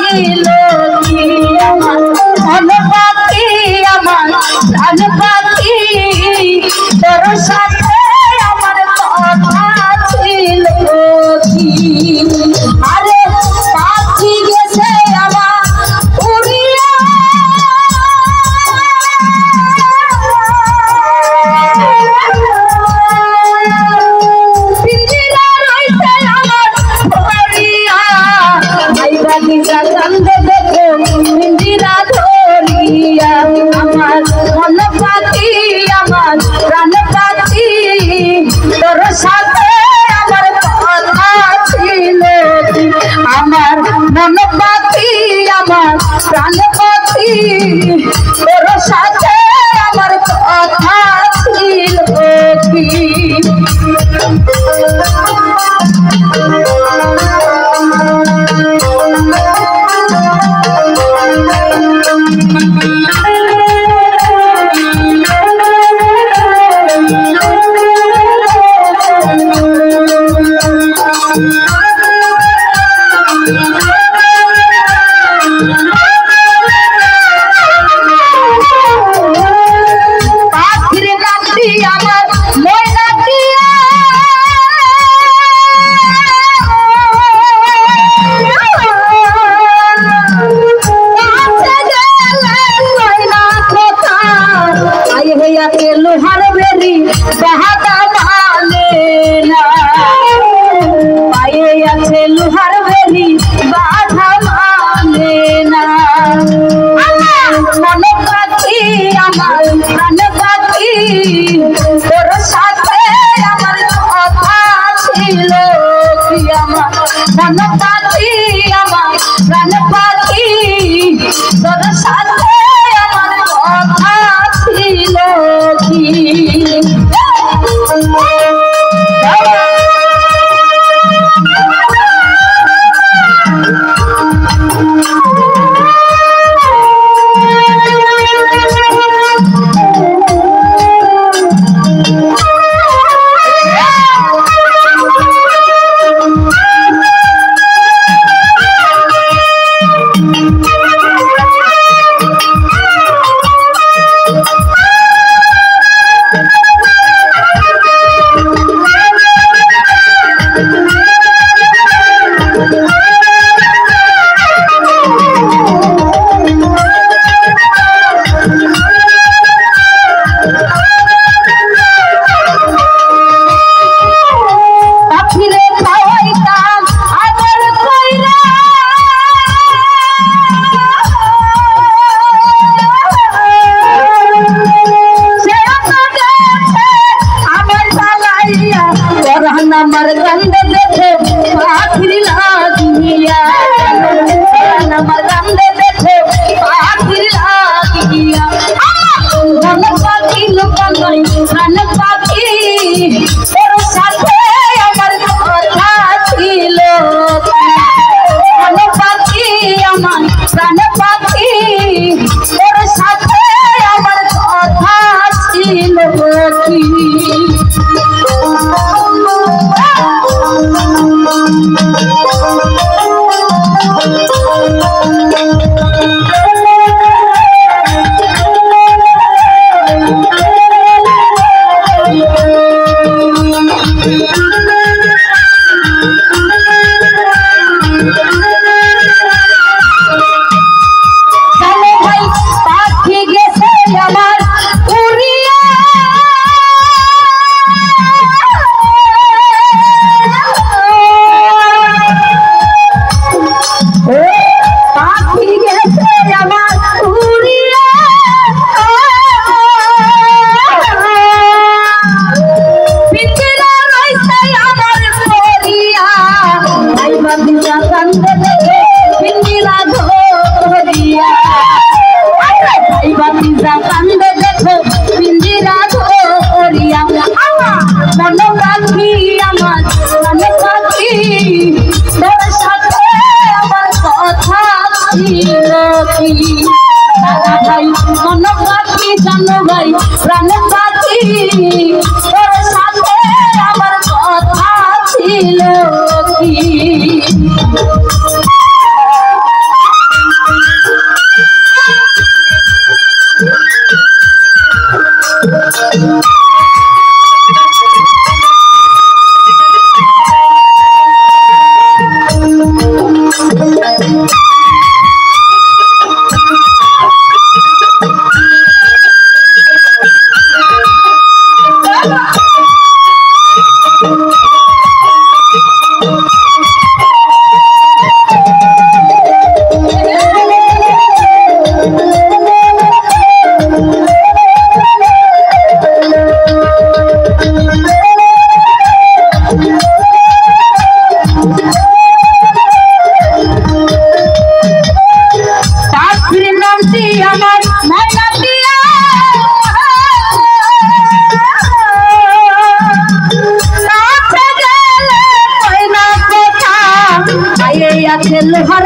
ছিল কি আমার মন পাখি আমার প্রাণ পাখি তোর সাথে আমার কথা ছিল কি আরে পাখি গেছে আমার উড়িয়া পিঞ্জিরা রইছে আমার ধরিয়া আইবা দিশা কান্দে দেখো পিঞ্জিরা ধরিয়া আমার মন পাখি আমার প্রাণ পাখি তোর সাথে আমার কথা ছিল আমার মন পাখি আমার প্রাণ পাখি তোর সাথে আমার কথা ছিল কি लोहार बेरी बहादा माने ना पाए आछे लोहार बेरी बाधा माने ना मन पाखी आमार प्राण पाखी तोर साथे आमार कथा छिलो कि आमार मन पाखी आमार प्राण पाखी तोर साथे आमार कथा छिलो আমার কান্দে দেখে পাখির লাগিয়া আমার কান্দে দেখে পাখির লাগিয়া মন পাখি লোকাল নাই প্রাণ পাখি তোর সাথে আমার কথা ছিল মন পাখি আমার প্রাণ পাখি তোর সাথে আমার কথা ছিল কি লোহার